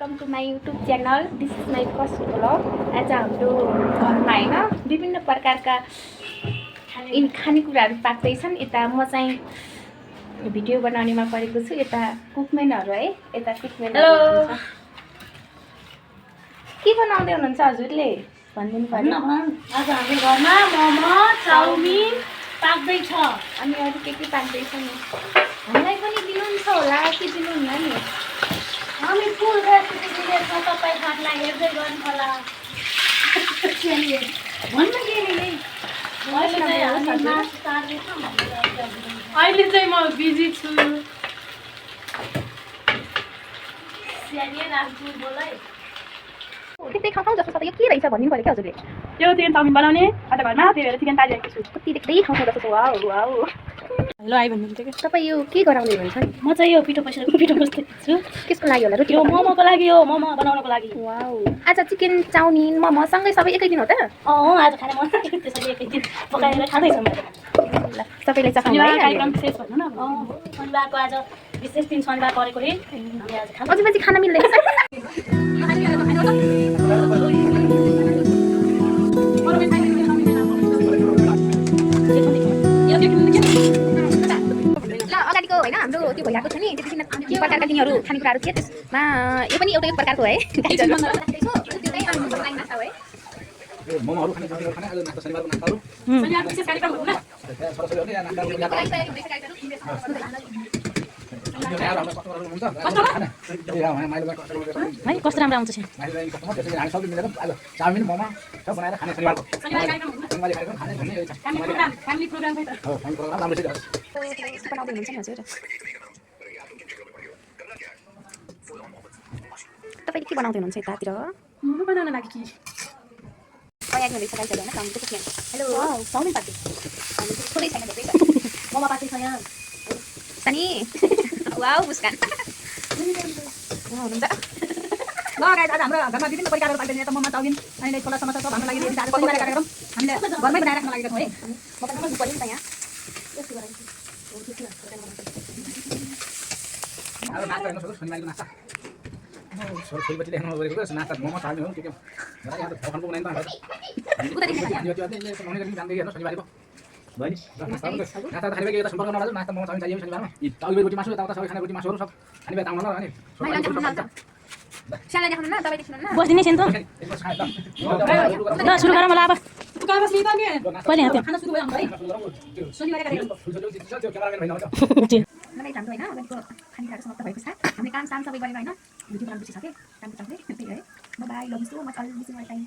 Welcome to my YouTube channel. This is my first blog. आज हाम्रो घरमा होइन विभिन्न प्रकारका खानेकुराहरू पाक्दैछन्। यता म चाहिँ भिडियो बनाउनेमा परेको छु। यता कुकमेनहरू है, यता कुकमेनहरू के बनाउँदै हुनुहुन्छ हजुरले भनिदिनु पर्यो। आज हाम्रो घरमा मोमो चाउमिन पाक्दैछ। अनि अरू के पाक्दैछ नि? हामीलाई पनि दिनुहुन्छ होला कि दिनुहुन्न नि? हामी फुल रेसिपी दिनेछौँ, तपाईँ खाना हेर्दै गर्नु होला। भन्न के नि अहिले चाहिँ म बिजी छु। त्यस्तै खाउँ जस्तो छ त। यो के रहेछ भनिदिनु पर्यो क्या हजुरले? त्यो चिकन चाउमिन बनाउने आज घरमा, त्यही भएर चिकन पारिरहेको छु। कति देख्दै खाउँ जस्तो छ। Wow wow. हेलो आइ भन्नुहुन्छ कि तपाईँ यो के गराउँदै हुनुहुन्छ नि? म चाहिँ यो पिठो बस्दै छु। केसको लागि होला? रोटी यो मोमोको लागि हो, मोमो बनाउनको लागि। वाउ। आज चिकन चाउमिन मोमो सँगै सबै एकै दिन हो त? आज खाना मन लाग्यो, त्यसैले एकै दिन पकाएर खाँदैछौँ। ल सबैलाई चखाउँ है। कार्यक्रम विशेष भन्नु न। शनिबारको आज विशेष दिन शनिबार परेकोले हामी आज खाना अझै पछि खाना मिल्दैन। ल अगाडिको होइन हाम्रो त्यो भइरहेको छ नि, त्यतिखेर के प्रकारका तिनीहरू खानेकुराहरू थिए त्यसमा यो पनि एउटा एक प्रकारको है। मोमोहरू खाने आज नास्ता शनिबारको नास्ताहरू शनिबार विशेष कार्यक्रम हो न। छोराछोरी हो नि नास्ता है कस्तो राम्रो आउँछ चाउमिन मोमो सब बनाएर खाने शनिबारको फ्यामिली प्रोग्राम है त। बनाउँदै हुनुहुन्छ नि हजुर? तपाईँ के बनाउँदै हुनुहुन्छ यतातिर? मोमो बनाउन लागि कि तयारी हुँदैछ गाइस होइन चाउमिनको कुक्ने। हेलो चाउमिन पाक्दै थोरै छैन धेरै छ। मोमो पाक्दैछ यहाँ। सनी वाउ मुस्कान हुनुहुन्छ। ल गाइस, आज हाम्रो घरमा विभिन्न परिकारहरू पाइँदैन। मोमो चाउमिन अनि छोला समोसा सब हाम्रो लागि आज शनिबार कार्यक्रम हामीले घरमै बनाएर खान लागेका छौँ है। म पनि पनि पर्यो नि त यहाँ। नास्ता हेर्नु सक्छु शनिबारको नास्ता छोरीबच्ची लेख्नु परेको नास्ता मोमो चाउमिन हो के यहाँ त फफनको बनाइन त जान्दै हेर्नु शनिबारको भयो नि। नास्ता खाने बेला सम्पर्क नगर्नु। नास्ता मोमो चाउमिन चाहियो शनिबारमा। अघि रोटी मासु यताउता सबै खाने रोटी मासुहरू सब खाने बेला आउनु न अनि सानो देखाउनु न, तपाईँ देख्नुहुन्न? बस्दिनै छैन त। ल सुरु गरौँ होला अब। उकालो बस्ने त नि पहिले हात खाना सुरु भयो है। शनिबार कार्यक्रम नभए हाम्रो होइन अगाडिको खानेकुराहरू समाप्त भएको छ। हामीले काम साम सबै गरेर होइन भिडियो बनाउनु बिर्सिसकेँ। काम बिर्साउँदै त्यही है। Bye love you so much all missing my time.